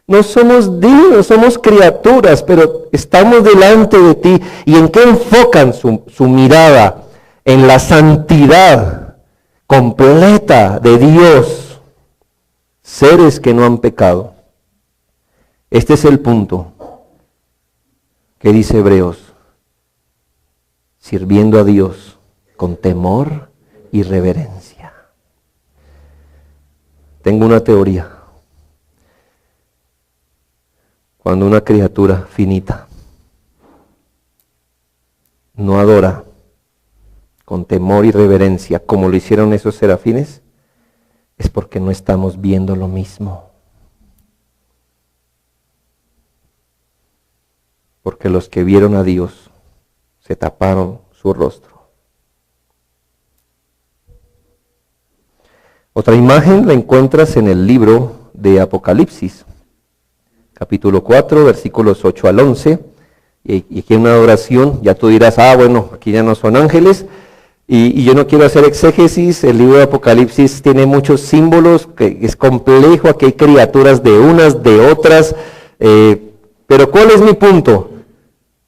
no somos dignos, somos criaturas, pero estamos delante de ti. ¿Y en qué enfocan su mirada? En la santidad completa de Dios. Seres que no han pecado. Este es el punto que dice Hebreos. Sirviendo a Dios con temor y reverencia. Tengo una teoría. Cuando una criatura finita no adora con temor y reverencia como lo hicieron esos serafines, es porque no estamos viendo lo mismo. Porque los que vieron a Dios se taparon su rostro. Otra imagen la encuentras en el libro de Apocalipsis. Capítulo 4, versículos 8 al 11, y aquí hay una adoración, ya tú dirás, bueno, aquí ya no son ángeles, y yo no quiero hacer exégesis, el libro de Apocalipsis tiene muchos símbolos, que es complejo, aquí hay criaturas de unas, de otras, pero ¿cuál es mi punto?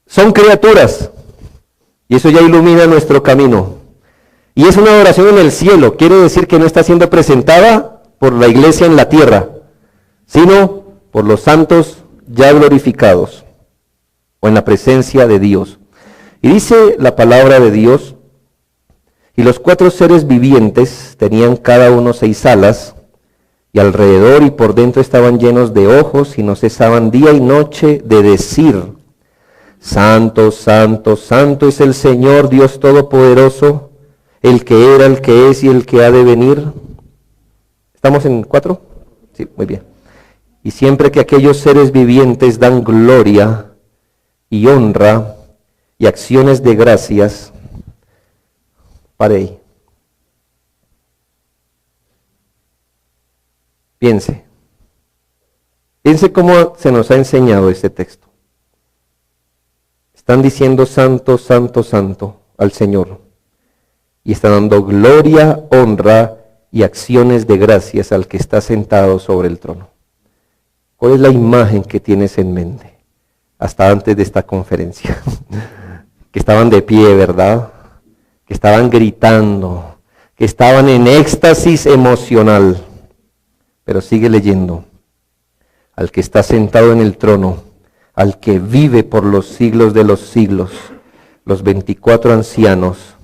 Son criaturas, y eso ya ilumina nuestro camino, y es una adoración en el cielo, quiere decir que no está siendo presentada por la iglesia en la tierra, sino por los santos ya glorificados, o en la presencia de Dios. Y dice la palabra de Dios, y los 4 seres vivientes tenían cada uno 6 alas, y alrededor y por dentro estaban llenos de ojos, y no cesaban día y noche de decir, Santo, Santo, Santo es el Señor Dios Todopoderoso, el que era, el que es y el que ha de venir. ¿Estamos en 4? Sí, muy bien. Y siempre que aquellos seres vivientes dan gloria y honra y acciones de gracias, pare ahí. Piense cómo se nos ha enseñado este texto. Están diciendo santo, santo, santo al Señor. Y están dando gloria, honra y acciones de gracias al que está sentado sobre el trono. ¿Cuál es la imagen que tienes en mente? Hasta antes de esta conferencia. Que estaban de pie, ¿verdad? Que estaban gritando, que estaban en éxtasis emocional. Pero sigue leyendo. Al que está sentado en el trono, al que vive por los siglos de los siglos, los 24 ancianos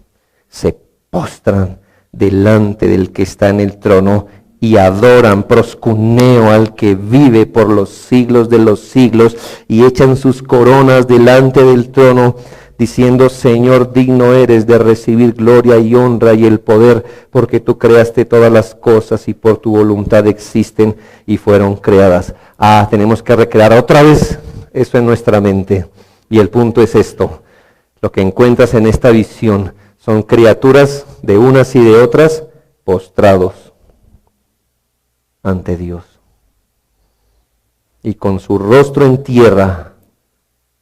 se postran delante del que está en el trono y adoran proscuneo al que vive por los siglos de los siglos y echan sus coronas delante del trono diciendo, Señor, digno eres de recibir gloria y honra y el poder, porque tú creaste todas las cosas y por tu voluntad existen y fueron creadas. Tenemos que recrear otra vez eso en nuestra mente. Y el punto es esto, lo que encuentras en esta visión son criaturas de unas y de otras postrados ante Dios. Y con su rostro en tierra,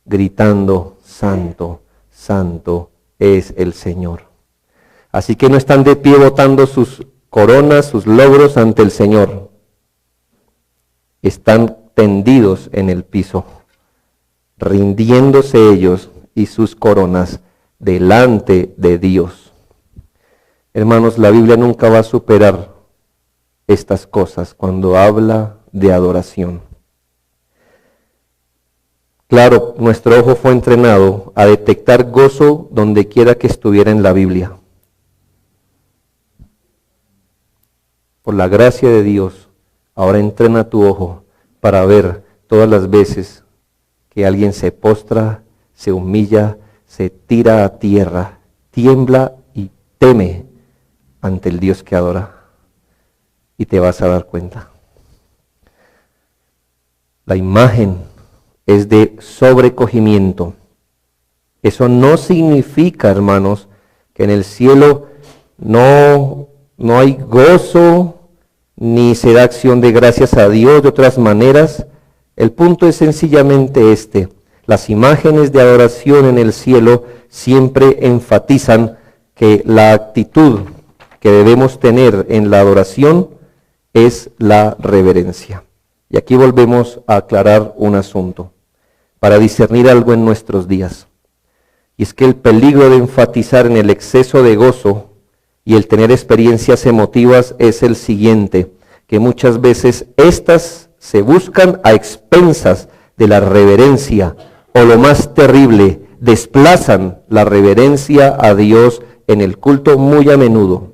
gritando, Santo, Santo es el Señor. Así que no están de pie botando sus coronas, sus logros ante el Señor. Están tendidos en el piso, rindiéndose ellos y sus coronas delante de Dios. Hermanos, la Biblia nunca va a superar estas cosas cuando habla de adoración. Claro, nuestro ojo fue entrenado a detectar gozo donde quiera que estuviera en la Biblia. Por la gracia de Dios, ahora entrena tu ojo para ver todas las veces que alguien se postra, se humilla, se tira a tierra, tiembla y teme ante el Dios que adora. Y te vas a dar cuenta. La imagen es de sobrecogimiento. Eso no significa, hermanos, que en el cielo no hay gozo, ni se da acción de gracias a Dios de otras maneras. El punto es sencillamente este. Las imágenes de adoración en el cielo siempre enfatizan que la actitud que debemos tener en la adoración es la reverencia. Y aquí volvemos a aclarar un asunto, para discernir algo en nuestros días. Y es que el peligro de enfatizar en el exceso de gozo y el tener experiencias emotivas es el siguiente, que muchas veces estas se buscan a expensas de la reverencia, o lo más terrible, desplazan la reverencia a Dios en el culto muy a menudo.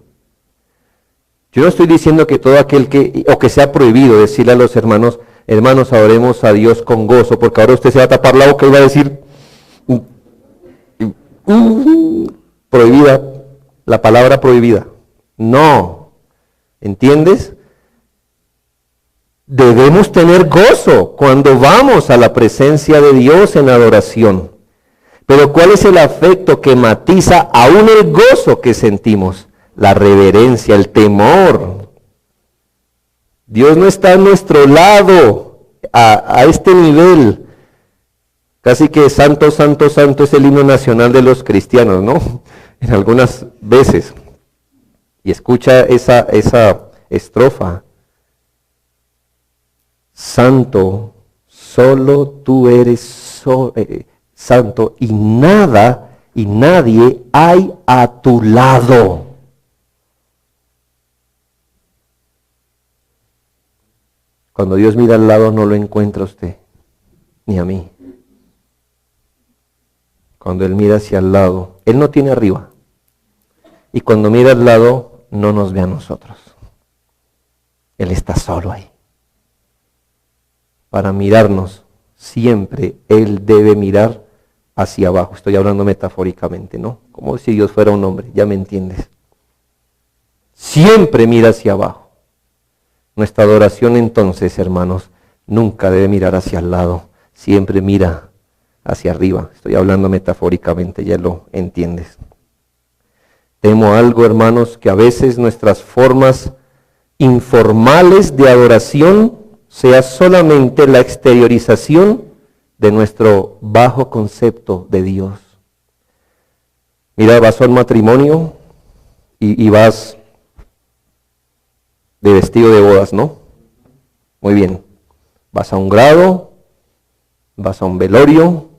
Yo no estoy diciendo que todo aquel que sea prohibido decirle a los hermanos, adoremos a Dios con gozo, porque ahora usted se va a tapar la boca y va a decir, prohibida, la palabra prohibida. No, ¿entiendes? Debemos tener gozo cuando vamos a la presencia de Dios en adoración. Pero ¿cuál es el afecto que matiza aún el gozo que sentimos? La reverencia, el temor. Dios no está a nuestro lado a este nivel. Casi que santo, santo, santo es el himno nacional de los cristianos, ¿no? En algunas veces. Y escucha esa estrofa. Santo, solo tú eres santo y nada y nadie hay a tu lado. Cuando Dios mira al lado no lo encuentra a usted, ni a mí. Cuando Él mira hacia el lado, Él no tiene arriba. Y cuando mira al lado, no nos ve a nosotros. Él está solo ahí. Para mirarnos, siempre Él debe mirar hacia abajo. Estoy hablando metafóricamente, ¿no? Como si Dios fuera un hombre, ya me entiendes. Siempre mira hacia abajo. Nuestra adoración entonces, hermanos, nunca debe mirar hacia el lado, siempre mira hacia arriba. Estoy hablando metafóricamente, ya lo entiendes. Temo algo, hermanos, que a veces nuestras formas informales de adoración sea solamente la exteriorización de nuestro bajo concepto de Dios. Mira, vas al matrimonio y vas de vestido de bodas, ¿no? Muy bien. Vas a un grado, vas a un velorio.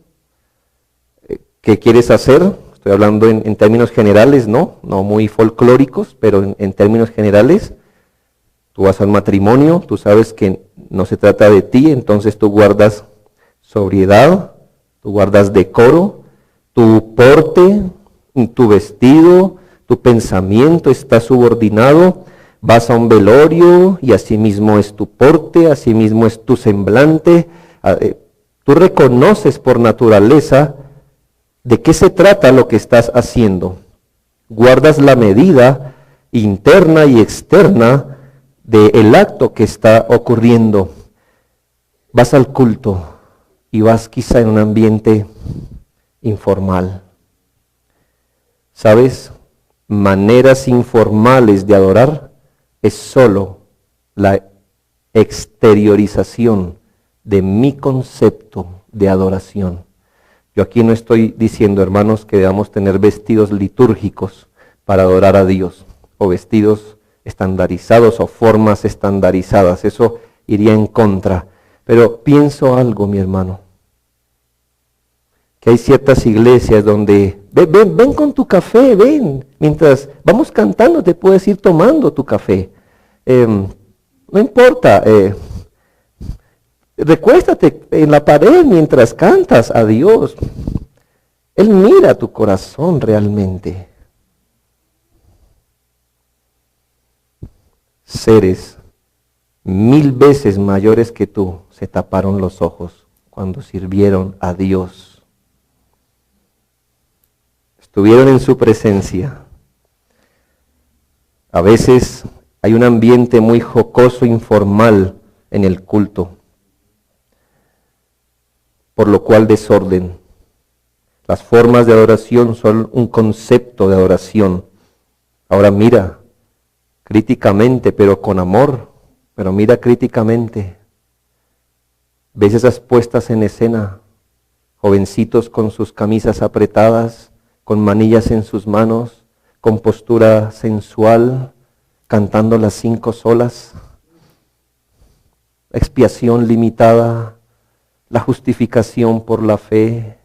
¿Qué quieres hacer? Estoy hablando en términos generales, ¿no? No muy folclóricos, pero en términos generales. Tú vas al matrimonio, tú sabes que no se trata de ti, entonces tú guardas sobriedad, tú guardas decoro, tu porte, tu vestido, tu pensamiento está subordinado. Vas a un velorio y así mismo es tu porte, así mismo es tu semblante. Tú reconoces por naturaleza de qué se trata lo que estás haciendo. Guardas la medida interna y externa del acto que está ocurriendo. Vas al culto y vas quizá en un ambiente informal. ¿Sabes? Maneras informales de adorar es solo la exteriorización de mi concepto de adoración. Yo aquí no estoy diciendo, hermanos, que debamos tener vestidos litúrgicos para adorar a Dios, o vestidos estandarizados o formas estandarizadas. Eso iría en contra. Pero pienso algo, mi hermano, que hay ciertas iglesias donde, ven con tu café, ven, mientras vamos cantando te puedes ir tomando tu café. No importa, recuéstate en la pared mientras cantas a Dios. Él mira tu corazón realmente. Seres 1000 veces mayores que tú se taparon los ojos cuando sirvieron a Dios. Estuvieron en su presencia. A veces hay un ambiente muy jocoso, informal en el culto, por lo cual desorden. Las formas de adoración son un concepto de adoración. Ahora mira críticamente, pero con amor, pero mira críticamente. ¿Ves esas puestas en escena? Jovencitos con sus camisas apretadas, con manillas en sus manos, con postura sensual, cantando las 5 solas. Expiación limitada, la justificación por la fe.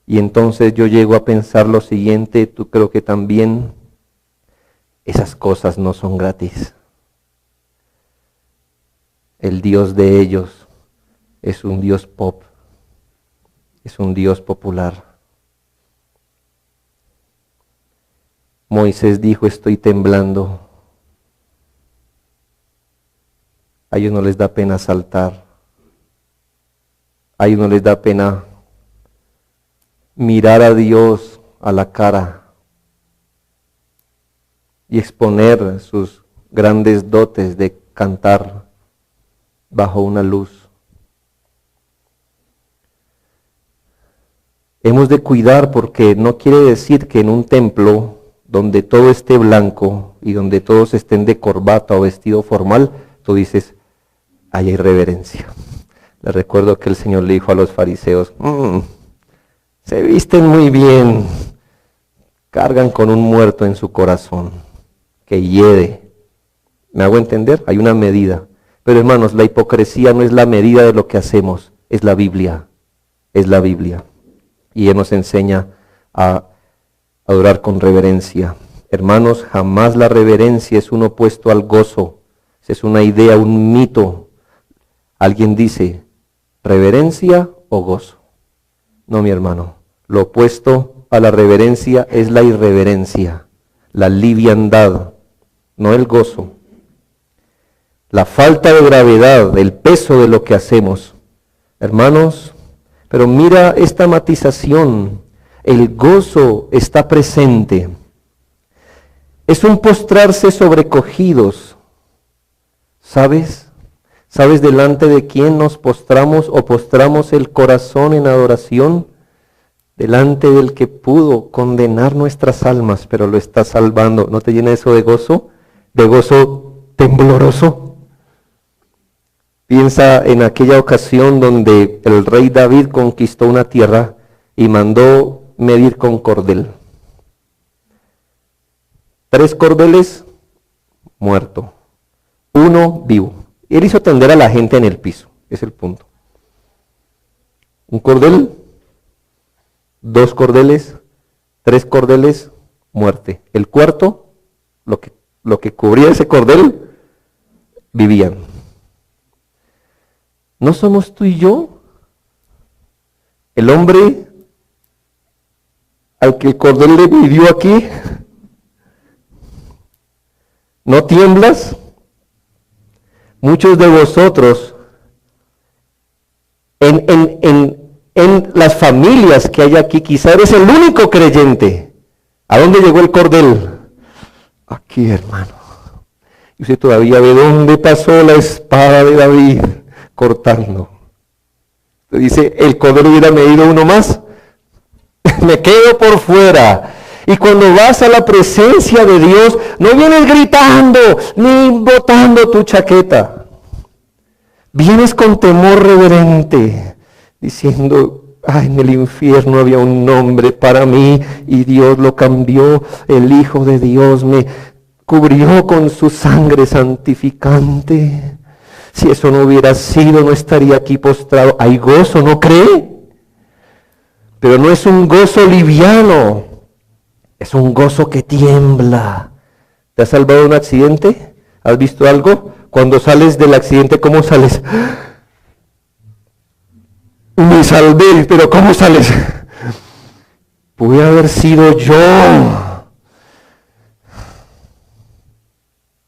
Y entonces yo llego a pensar lo siguiente, tú creo que también, esas cosas no son gratis. El Dios de ellos es un Dios pop, es un Dios popular. Moisés dijo, estoy temblando. A ellos no les da pena saltar. A ellos no les da pena mirar a Dios a la cara y exponer sus grandes dotes de cantar bajo una luz. Hemos de cuidar porque no quiere decir que en un templo donde todo esté blanco y donde todos estén de corbata o vestido formal, tú dices, hay irreverencia. Les recuerdo que el Señor le dijo a los fariseos, se visten muy bien, cargan con un muerto en su corazón, que hiede. ¿Me hago entender? Hay una medida. Pero hermanos, la hipocresía no es la medida de lo que hacemos, es la Biblia. Es la Biblia. Y Él nos enseña a adorar con reverencia. Hermanos, jamás la reverencia es un opuesto al gozo. Es una idea, un mito. Alguien dice, ¿reverencia o gozo? No, mi hermano. Lo opuesto a la reverencia es la irreverencia, la liviandad, no el gozo. La falta de gravedad, el peso de lo que hacemos. Hermanos, pero mira esta matización. El gozo está presente. Es un postrarse sobrecogidos. ¿Sabes? ¿Sabes delante de quién nos postramos o postramos el corazón en adoración? Delante del que pudo condenar nuestras almas, pero lo está salvando. ¿No te llena eso de gozo? De gozo tembloroso. Piensa en aquella ocasión donde el rey David conquistó una tierra y mandó medir con cordel. 3 cordeles, muerto. 1 vivo. Él hizo tender a la gente en el piso, es el punto. Un cordel, 2 cordeles, 3 cordeles, muerte. El cuarto, lo que cubría ese cordel, vivían. ¿No somos tú y yo? El hombre al que el cordel le vivió aquí, ¿no tiemblas? Muchos de vosotros, en las familias que hay aquí, quizá eres el único creyente. ¿A dónde llegó el cordel? Aquí, hermano. Y usted todavía ve dónde pasó la espada de David cortando. Usted dice, el cordel hubiera medido uno más. Me quedo por fuera. Y cuando vas a la presencia de Dios, no vienes gritando ni botando tu chaqueta. Vienes con temor reverente, diciendo, ay, en el infierno había un nombre para mí y Dios lo cambió. El Hijo de Dios me cubrió con su sangre santificante. Si eso no hubiera sido, no estaría aquí postrado. Hay gozo, ¿no cree? Pero no es un gozo liviano, es un gozo que tiembla. ¿Te has salvado de un accidente? ¿Has visto algo? Cuando sales del accidente, ¿cómo sales? Me salvé, pero ¿cómo sales? Pude haber sido yo.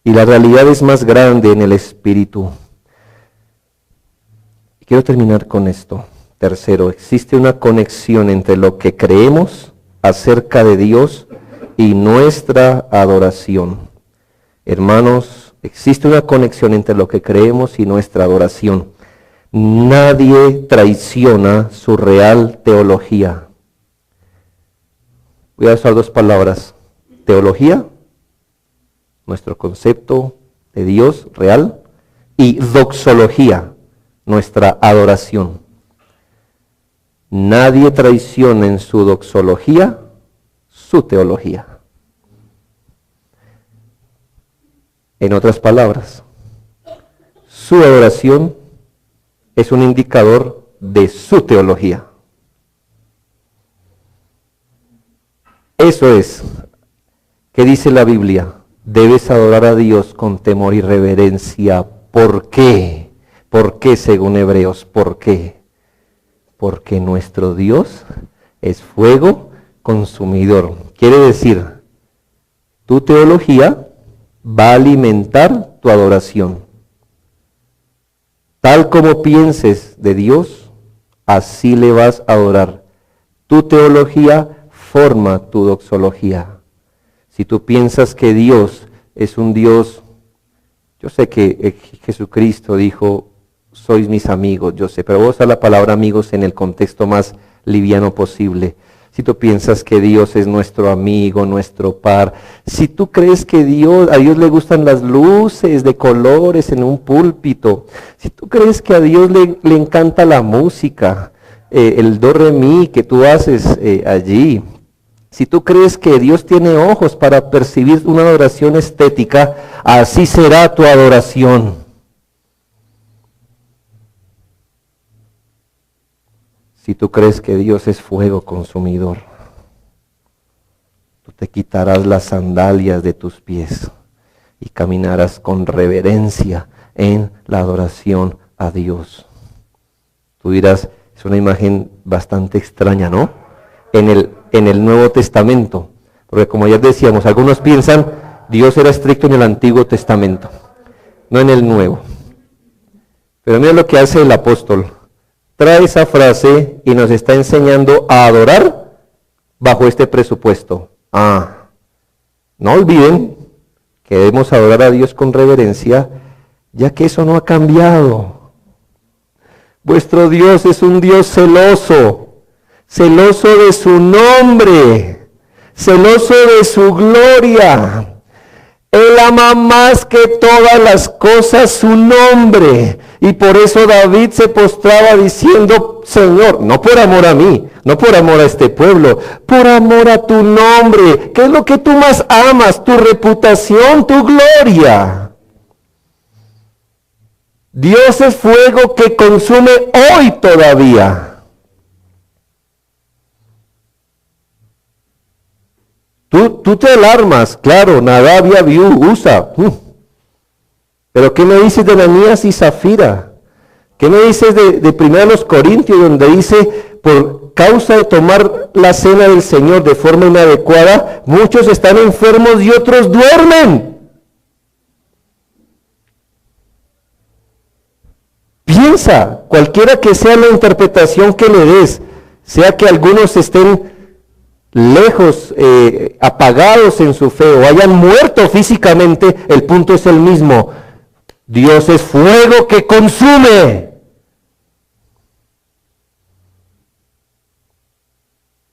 Y la realidad es más grande en el espíritu. Quiero terminar con esto. Tercero, existe una conexión entre lo que creemos acerca de Dios y nuestra adoración. Hermanos, existe una conexión entre lo que creemos y nuestra adoración. Nadie traiciona su real teología. Voy a usar dos palabras. Teología, nuestro concepto de Dios real, y doxología, nuestra adoración. Nadie traiciona en su doxología su teología. En otras palabras, su adoración es un indicador de su teología. Eso es, ¿qué dice la Biblia? Debes adorar a Dios con temor y reverencia. ¿Por qué? ¿Por qué según Hebreos? ¿Por qué? Porque nuestro Dios es fuego consumidor. Quiere decir, tu teología va a alimentar tu adoración. Tal como pienses de Dios, así le vas a adorar. Tu teología forma tu doxología. Si tú piensas que Dios es un Dios, yo sé que Jesucristo dijo, sois mis amigos, yo sé, pero voy a usar la palabra amigos en el contexto más liviano posible. Si tú piensas que Dios es nuestro amigo, nuestro par, si tú crees que a Dios le gustan las luces de colores en un púlpito, si tú crees que a Dios le encanta la música, el do re mi que tú haces allí, si tú crees que Dios tiene ojos para percibir una adoración estética, así será tu adoración. Si tú crees que Dios es fuego consumidor, tú te quitarás las sandalias de tus pies y caminarás con reverencia en la adoración a Dios. Tú dirás, es una imagen bastante extraña, ¿no? En el Nuevo Testamento, porque como ya decíamos, algunos piensan Dios era estricto en el Antiguo Testamento, no en el Nuevo. Pero mira lo que hace el apóstol. Trae esa frase y nos está enseñando a adorar bajo este presupuesto. No olviden que debemos adorar a Dios con reverencia, ya que eso no ha cambiado. Vuestro Dios es un Dios celoso, celoso de su nombre, celoso de su gloria. Él ama más que todas las cosas su nombre. Y por eso David se postraba diciendo, Señor, no por amor a mí, no por amor a este pueblo, por amor a tu nombre. ¿Qué es lo que tú más amas? Tu reputación, tu gloria. Dios es fuego que consume hoy todavía. Tú te alarmas, claro, Nadab y Abiú, Usa. Pero ¿qué me dices de Ananías y Zafira? ¿Qué me dices de 1 Corintios, donde dice, por causa de tomar la cena del Señor de forma inadecuada, muchos están enfermos y otros duermen? Piensa, cualquiera que sea la interpretación que le des, sea que algunos estén lejos, apagados en su fe o hayan muerto físicamente, el punto es el mismo. Dios es fuego que consume.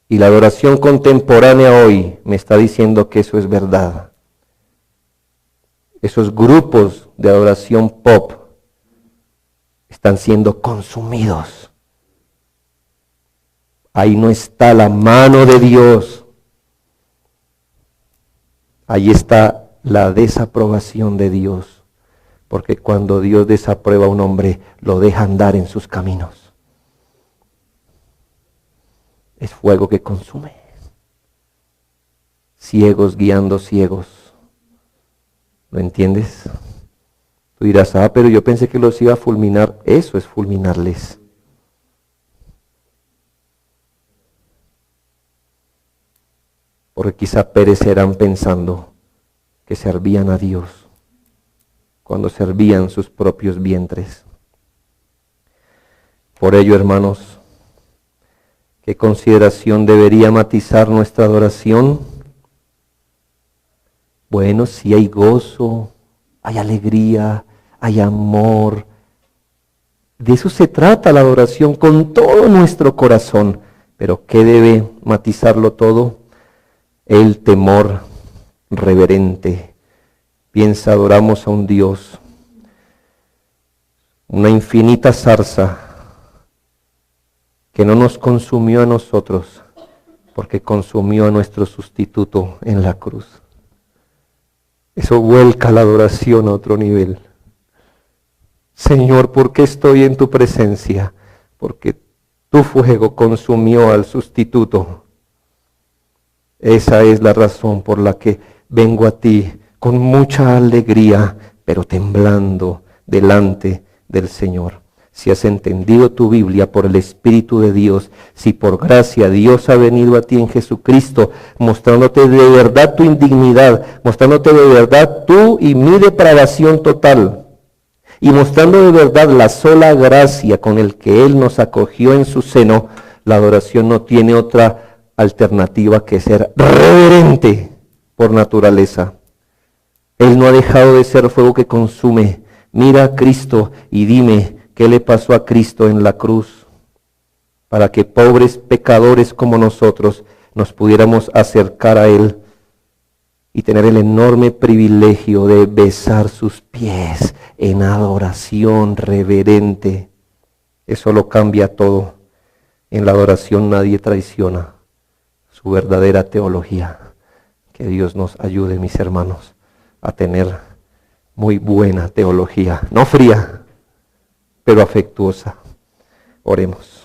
Y la adoración contemporánea hoy me está diciendo que eso es verdad. Esos grupos de adoración pop están siendo consumidos. Ahí no está la mano de Dios. Ahí está la desaprobación de Dios. Porque cuando Dios desaprueba a un hombre, lo deja andar en sus caminos. es fuego que consume. Ciegos guiando ciegos. ¿Lo entiendes? Tú dirás, pero yo pensé que los iba a fulminar. Eso es fulminarles. Porque quizá perecerán pensando que servían a Dios cuando servían sus propios vientres. Por ello, hermanos, ¿qué consideración debería matizar nuestra adoración? Bueno, si hay gozo, hay alegría, hay amor. De eso se trata la adoración con todo nuestro corazón. Pero ¿qué debe matizarlo todo? El temor reverente. Piensa, adoramos a un Dios, una infinita zarza que no nos consumió a nosotros, porque consumió a nuestro sustituto en la cruz. Eso vuelca la adoración a otro nivel. Señor, ¿por qué estoy en tu presencia? Porque tu fuego consumió al sustituto. Esa es la razón por la que vengo a ti con mucha alegría, pero temblando delante del Señor. Si has entendido tu Biblia por el Espíritu de Dios, si por gracia Dios ha venido a ti en Jesucristo, mostrándote de verdad tu indignidad, mostrándote de verdad tu y mi depravación total, y mostrando de verdad la sola gracia con el que Él nos acogió en su seno, la adoración no tiene otra alternativa que ser reverente por naturaleza. Él no ha dejado de ser fuego que consume. Mira a Cristo y dime qué le pasó a Cristo en la cruz para que pobres pecadores como nosotros nos pudiéramos acercar a Él y tener el enorme privilegio de besar sus pies en adoración reverente. Eso lo cambia todo. En la adoración nadie traiciona su verdadera teología. Que Dios nos ayude, mis hermanos, a tener muy buena teología, no fría, pero afectuosa. Oremos.